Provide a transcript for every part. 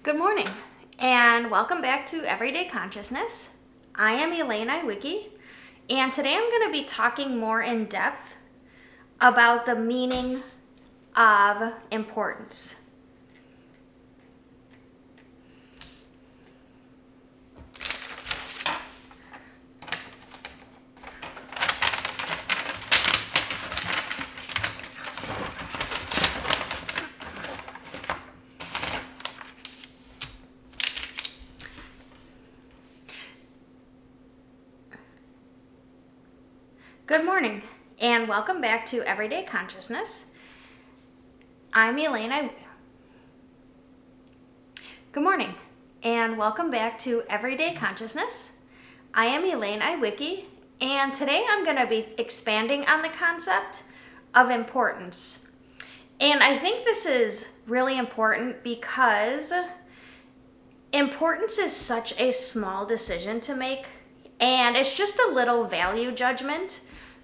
Good morning, and welcome back to Everyday Consciousness. I am Elaine Iwicki, and today I'm going to be talking more in depth about the meaning of importance. Good morning, and welcome back to Everyday Consciousness. I'm Elaine Good morning, and welcome back to Everyday Consciousness. I am Elaine Iwicki, and today I'm going to be expanding on the concept of importance. And I think this is really important because importance is such a small decision to make, and it's just a little value judgment.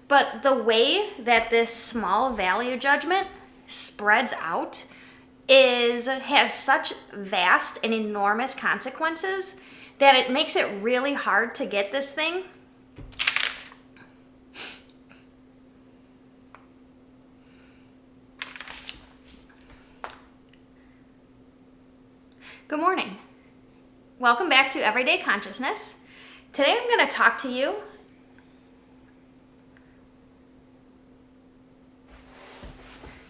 But the way that this small value judgment spreads out has such vast and enormous consequences that it makes it really hard to get this thing. Good morning. Welcome back to Everyday Consciousness. Today I'm going to talk to you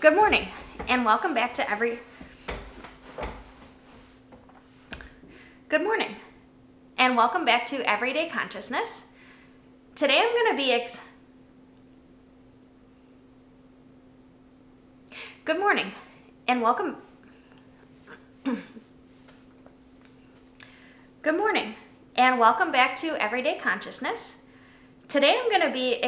Good morning, and welcome back to Good morning, and welcome back to Everyday Consciousness. Today I'm going to be Good morning, and welcome Good morning, and welcome back to Everyday Consciousness. Today I'm going to be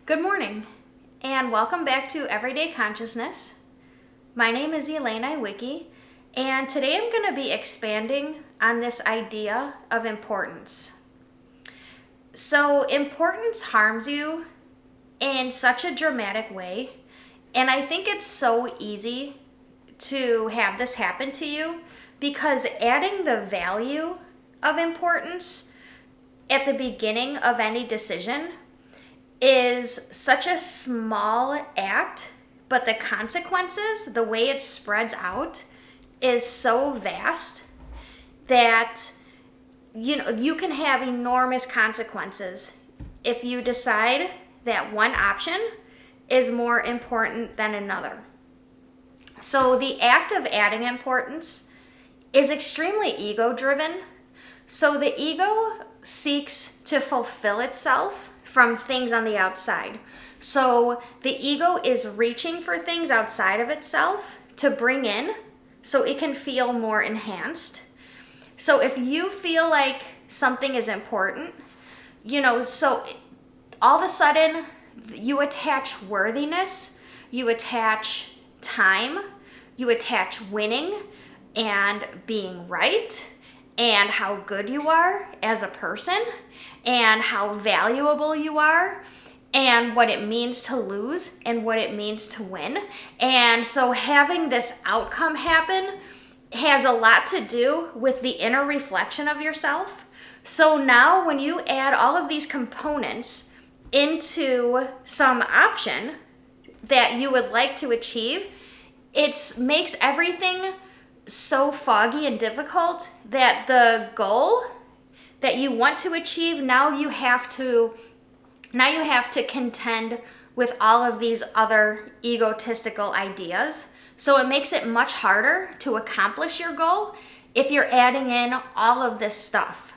Good morning, and welcome back to Everyday Consciousness. My name is Elaine Iwicki, and today I'm going to be expanding on this idea of importance. So, importance harms you in such a dramatic way, and I think it's so easy to have this happen to you because adding the value of importance at the beginning of any decision is such a small act, but the consequences, the way it spreads out, is so vast that you can have enormous consequences if you decide that one option is more important than another. So the act of adding importance is extremely ego-driven. So the ego seeks to fulfill itself from things on the outside. So the ego is reaching for things outside of itself to bring in so it can feel more enhanced. So if you feel like something is important, so all of a sudden you attach worthiness, you attach time, you attach winning and being right, and how good you are as a person, and how valuable you are, and what it means to lose and what it means to win. And so having this outcome happen has a lot to do with the inner reflection of yourself. So now when you add all of these components into some option that you would like to achieve, it makes everything so foggy and difficult that the goal that you want to achieve, now you have to contend with all of these other egotistical ideas. So it makes it much harder to accomplish your goal if you're adding in all of this stuff.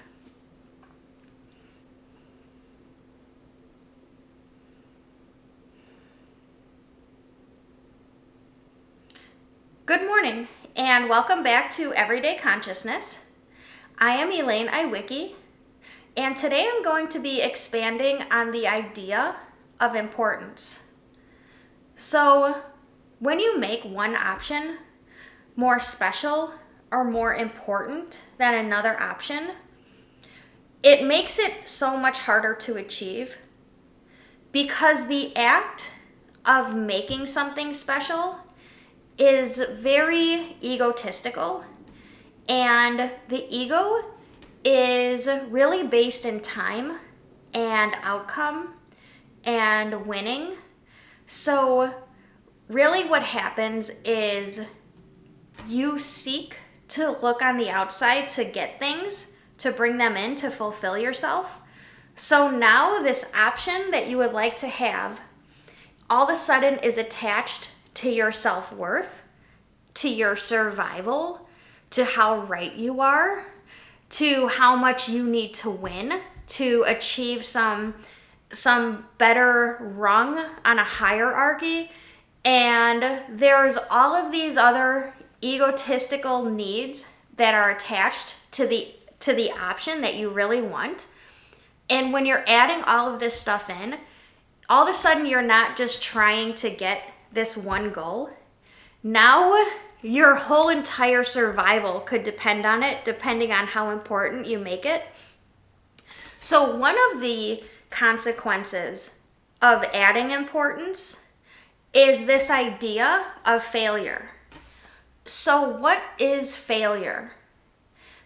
Good morning, and welcome back to Everyday Consciousness. I am Elaine Iwicki, and today I'm going to be expanding on the idea of importance. So, when you make one option more special or more important than another option, it makes it so much harder to achieve because the act of making something special is very egotistical, and the ego is really based in time and outcome and winning. So really what happens is you seek to look on the outside to get things, to bring them in, to fulfill yourself. So now this option that you would like to have all of a sudden is attached to your self-worth, to your survival, to how right you are, to how much you need to win to achieve some better rung on a hierarchy. And there's all of these other egotistical needs that are attached to the option that you really want. And when you're adding all of this stuff in, all of a sudden you're not just trying to get this one goal. Now your whole entire survival could depend on it, depending on how important you make it. So one of the consequences of adding importance is this idea of failure. So what is failure?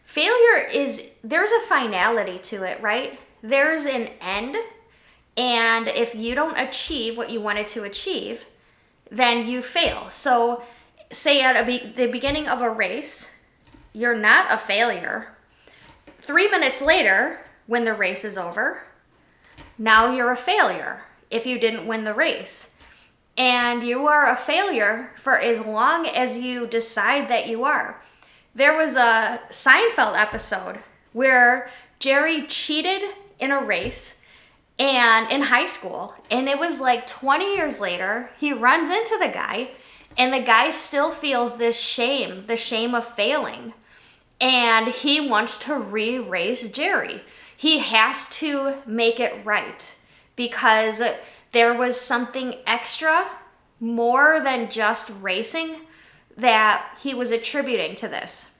Failure is, there's a finality to it, right? There's an end, and if you don't achieve what you wanted to achieve, then you fail. So say at the beginning of a race, you're not a failure. 3 minutes later, when the race is over, now you're a failure if you didn't win the race. And you are a failure for as long as you decide that you are. There was a Seinfeld episode where Jerry cheated in a race and in high school, and it was like 20 years later, he runs into the guy, and the guy still feels this shame, the shame of failing. And he wants to re-race Jerry. He has to make it right because there was something extra, more than just racing, that he was attributing to this.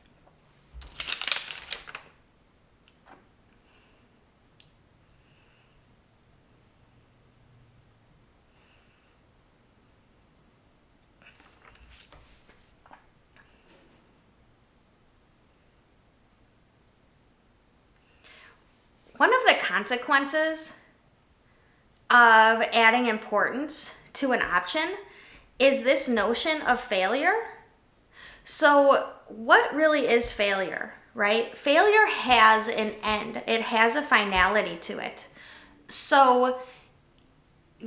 One of the consequences of adding importance to an option is this notion of failure. So what really is failure, right? Failure has an end. It has a finality to it. So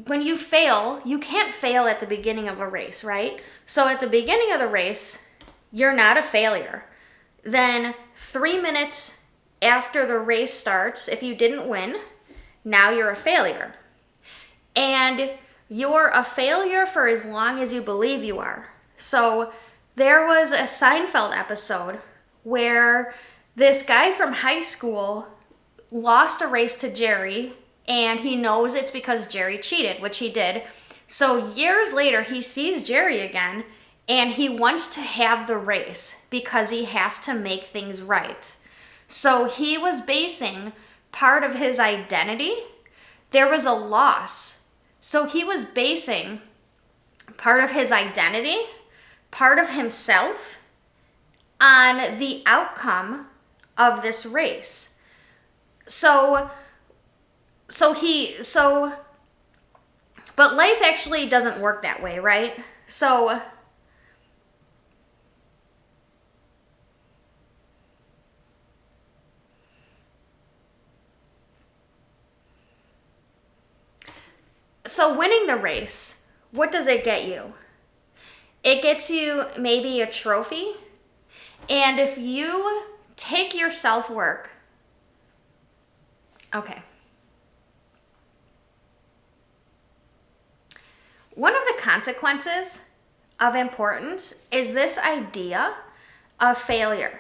when you fail, you can't fail at the beginning of a race, right? So at the beginning of the race, you're not a failure. Then 3 minutes after the race starts, if you didn't win, now you're a failure. And you're a failure for as long as you believe you are. So there was a Seinfeld episode where this guy from high school lost a race to Jerry, and he knows it's because Jerry cheated, which he did. So years later, he sees Jerry again, and he wants to have the race because he has to make things right. So he was basing part of his identity. There was a loss. So he was basing part of his identity, part of himself, on the outcome of this race. But life actually doesn't work that way, right? So winning the race, what does it get you? It gets you maybe a trophy. And if you take your self-work, okay. One of the consequences of importance is this idea of failure.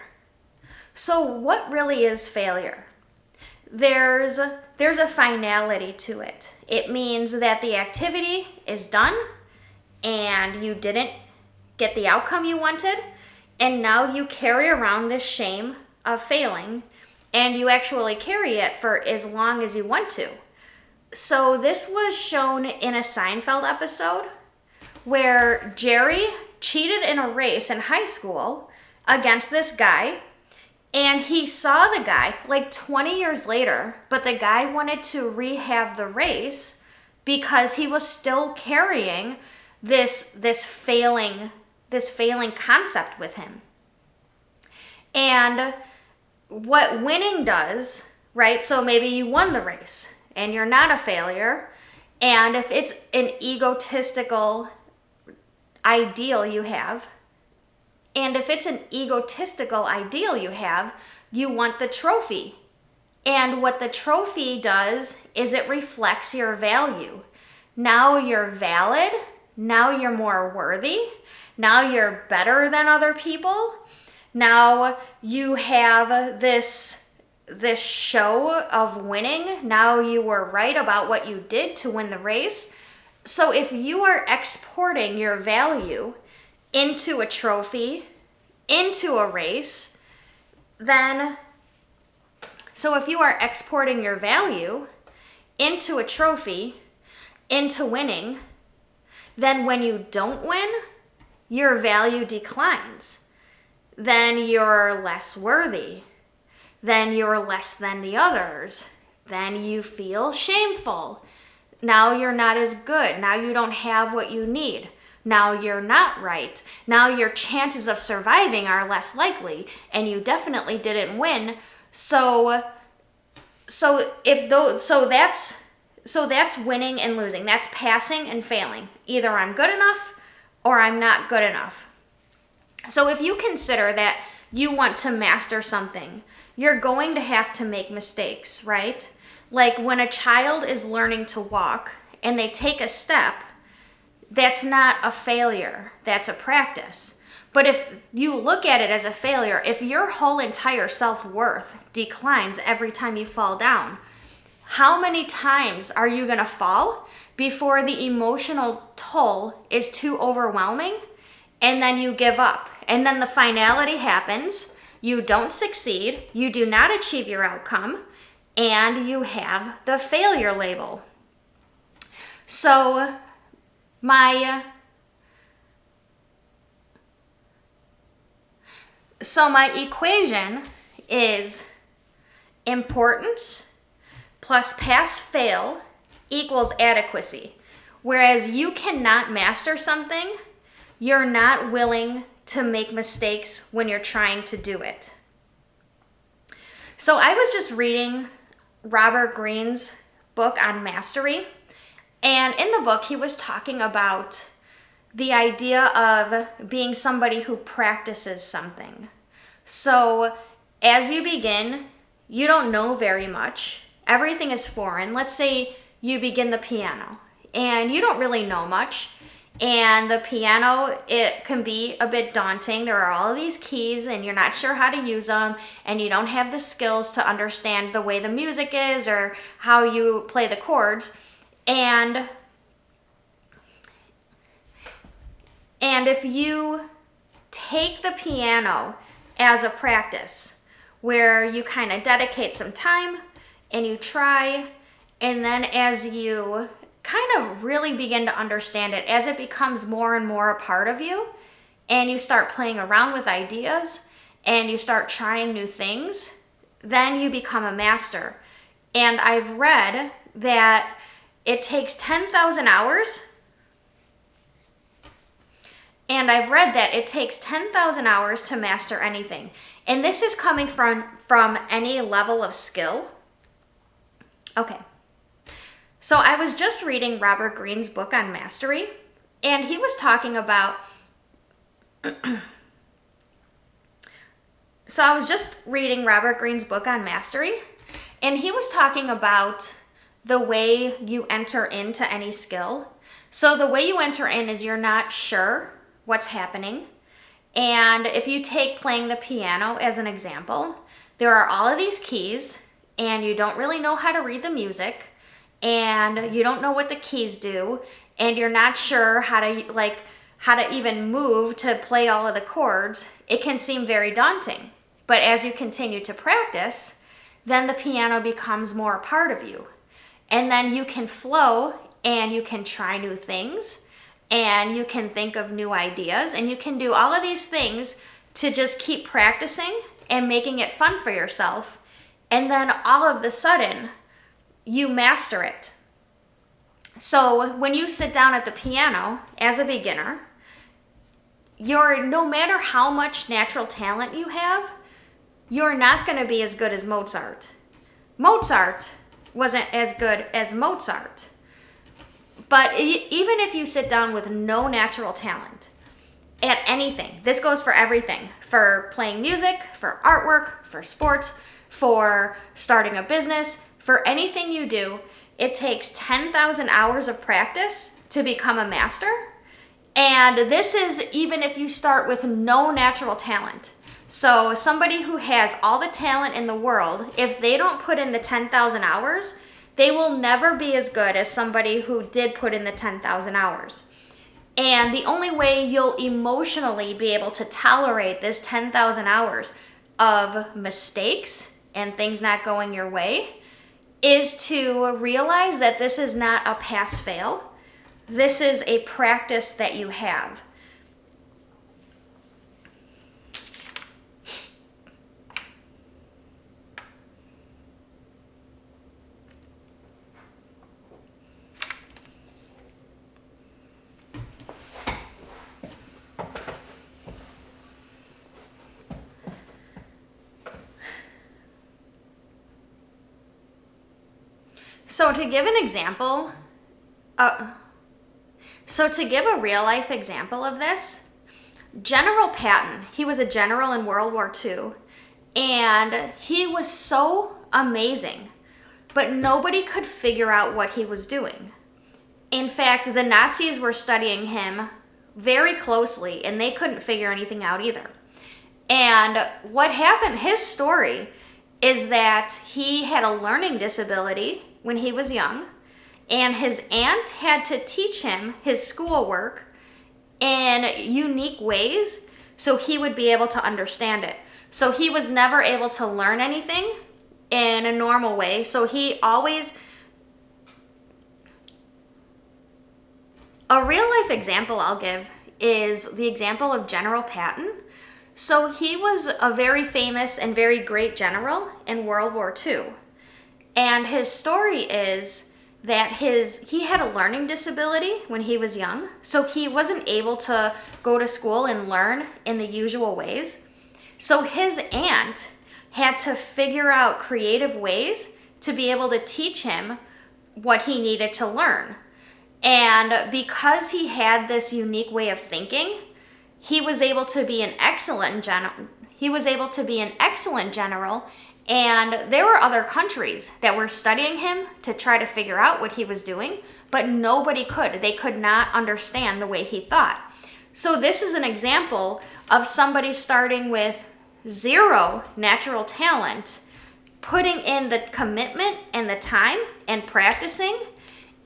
So what really is failure? There's a finality to it. It means that the activity is done and you didn't get the outcome you wanted, and now you carry around this shame of failing, and you actually carry it for as long as you want to. So this was shown in a Seinfeld episode where Jerry cheated in a race in high school against this guy, and he saw the guy like 20 years later, but the guy wanted to rehab the race because he was still carrying this failing concept with him. And what winning does, right? So maybe you won the race and you're not a failure. And if it's an egotistical ideal you have, you want the trophy. And what the trophy does is it reflects your value. Now you're valid. Now you're more worthy. Now you're better than other people. Now you have this show of winning. Now you were right about what you did to win the race. So if you are exporting your value into a trophy, into a race, then, so if you are exporting your value into a trophy, into winning, then when you don't win, your value declines. Then you're less worthy. Then you're less than the others. Then you feel shameful. Now you're not as good. Now you don't have what you need. Now you're not right. Now your chances of surviving are less likely, and you definitely didn't win. So that's winning and losing. That's passing and failing. Either I'm good enough or I'm not good enough. So if you consider that you want to master something, you're going to have to make mistakes, right? Like when a child is learning to walk and they take a step, that's not a failure, that's a practice. But if you look at it as a failure, if your whole entire self-worth declines every time you fall down, how many times are you going to fall before the emotional toll is too overwhelming and then you give up? And then the finality happens, you don't succeed, you do not achieve your outcome, and you have the failure label. So my equation is importance plus pass-fail equals adequacy. Whereas you cannot master something, you're not willing to make mistakes when you're trying to do it. So I was just reading Robert Greene's book on mastery. And in the book, he was talking about the idea of being somebody who practices something. So as you begin, you don't know very much. Everything is foreign. Let's say you begin the piano and you don't really know much. And the piano, it can be a bit daunting. There are all of these keys and you're not sure how to use them, and you don't have the skills to understand the way the music is or how you play the chords. And if you take the piano as a practice where you kind of dedicate some time and you try, and then as you kind of really begin to understand it, as it becomes more and more a part of you, and you start playing around with ideas and you start trying new things, then you become a master. And I've read that it takes 10,000 hours. And I've read that it takes 10,000 hours to master anything. And this is coming from any level of skill. Okay. So I was just reading Robert Greene's book on mastery, and he was talking about So I was just reading Robert Greene's book on mastery, and he was talking about the way you enter into any skill. So the way you enter in is you're not sure what's happening. And if you take playing the piano as an example, there are all of these keys, and you don't really know how to read the music, and you don't know what the keys do, and you're not sure how to even move to play all of the chords. It can seem very daunting. But as you continue to practice, then the piano becomes more a part of you. And then you can flow and you can try new things and you can think of new ideas and you can do all of these things to just keep practicing and making it fun for yourself. And then all of the sudden, you master it. So when you sit down at the piano as a beginner, no matter how much natural talent you have, you're not going to be as good as Mozart. Mozart wasn't as good as Mozart. But even if you sit down with no natural talent at anything, this goes for everything, for playing music, for artwork, for sports, for starting a business, for anything you do, it takes 10,000 hours of practice to become a master. And this is even if you start with no natural talent. So somebody who has all the talent in the world, if they don't put in the 10,000 hours, they will never be as good as somebody who did put in the 10,000 hours. And the only way you'll emotionally be able to tolerate this 10,000 hours of mistakes and things not going your way is to realize that this is not a pass-fail. This is a practice that you have. So to give a real life example of this, General Patton, he was a general in World War II, and he was so amazing, but nobody could figure out what he was doing. In fact, the Nazis were studying him very closely, and they couldn't figure anything out either. And what happened, his story is that he had a learning disability when he was young, and his aunt had to teach him his schoolwork in unique ways so he would be able to understand it. So he was never able to learn anything in a normal way. So a real life example I'll give is the example of General Patton. So he was a very famous and very great general in World War II. And his story is that he had a learning disability when he was young, so he wasn't able to go to school and learn in the usual ways. So his aunt had to figure out creative ways to be able to teach him what he needed to learn. And because he had this unique way of thinking, he was able to be an excellent general. And there were other countries that were studying him to try to figure out what he was doing, but nobody could. They could not understand the way he thought. So this is an example of somebody starting with zero natural talent, putting in the commitment and the time and practicing,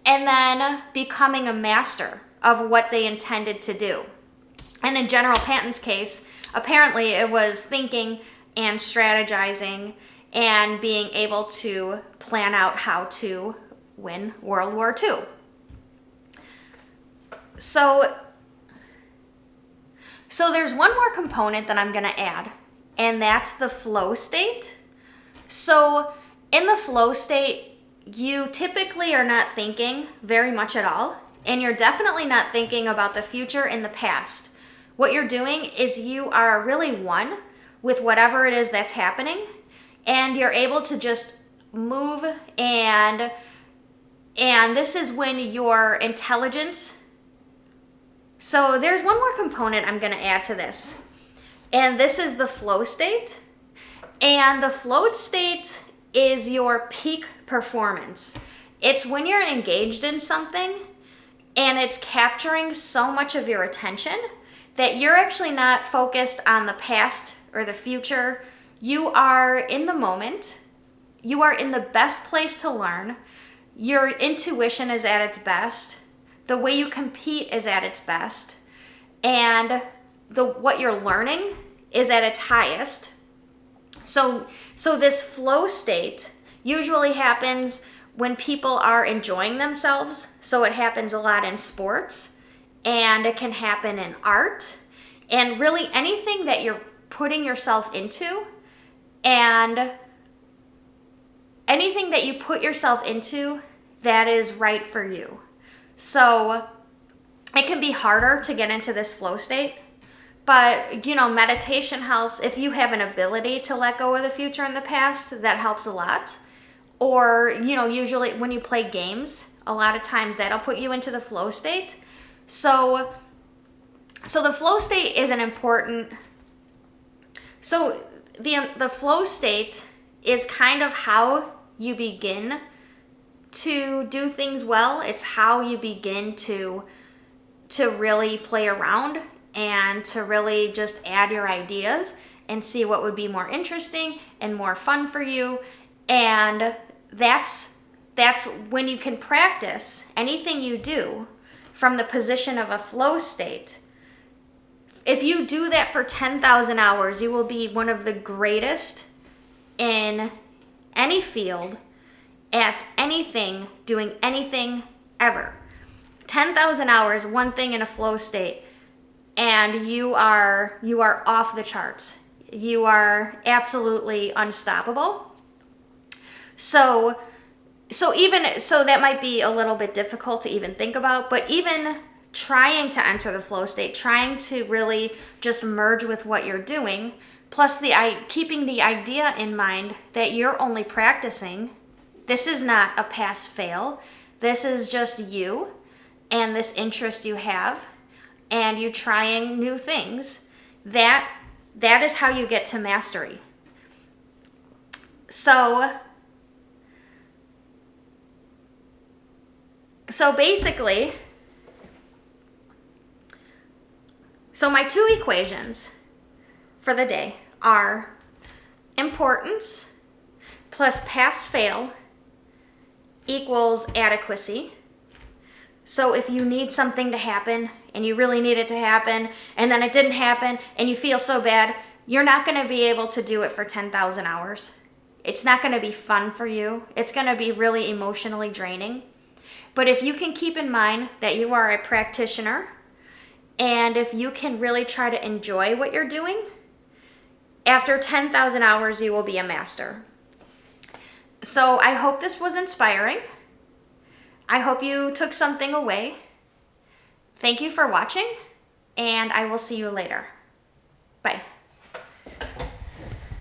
and then becoming a master of what they intended to do. And in General Patton's case, apparently it was thinking and strategizing and being able to plan out how to win World War II. So there's one more component that I'm going to add, and that's the flow state. So in the flow state, you typically are not thinking very much at all, and you're definitely not thinking about the future and the past. What you're doing is you are really one with whatever it is that's happening, and you're able to just move, and this is when your intelligence. So there's one more component I'm going to add to this, and this is the flow state. And the flow state is your peak performance. It's when you're engaged in something and it's capturing so much of your attention that you're actually not focused on the past or the future. You are in the moment. You are in the best place to learn. Your intuition is at its best. The way you compete is at its best. And what you're learning is at its highest. So this flow state usually happens when people are enjoying themselves. So it happens a lot in sports, and it can happen in art, and really anything that you're putting yourself into, and anything that you put yourself into that is right for you. So it can be harder to get into this flow state, but meditation helps. If you have an ability to let go of the future and the past, that helps a lot. Or usually when you play games, a lot of times that'll put you into the flow state. So the flow state is an important. So the flow state is kind of how you begin to do things well. It's how you begin to really play around and to really just add your ideas and see what would be more interesting and more fun for you. And that's when you can practice anything you do from the position of a flow state. If you do that for 10,000 hours, you will be one of the greatest in any field, at anything, doing anything ever. 10,000 hours, one thing in a flow state, and you are off the charts. You are absolutely unstoppable. So that might be a little bit difficult to even think about, but even trying to enter the flow state, trying to really just merge with what you're doing, plus keeping the idea in mind that you're only practicing. This is not a pass-fail. This is just you and this interest you have, and you trying new things. That is how you get to mastery. So basically, my two equations for the day are importance plus pass-fail equals adequacy. So if you need something to happen and you really need it to happen and then it didn't happen and you feel so bad, you're not going to be able to do it for 10,000 hours. It's not going to be fun for you. It's going to be really emotionally draining. But if you can keep in mind that you are a practitioner, and if you can really try to enjoy what you're doing, after 10,000 hours, you will be a master. So I hope this was inspiring. I hope you took something away. Thank you for watching, and I will see you later. Bye.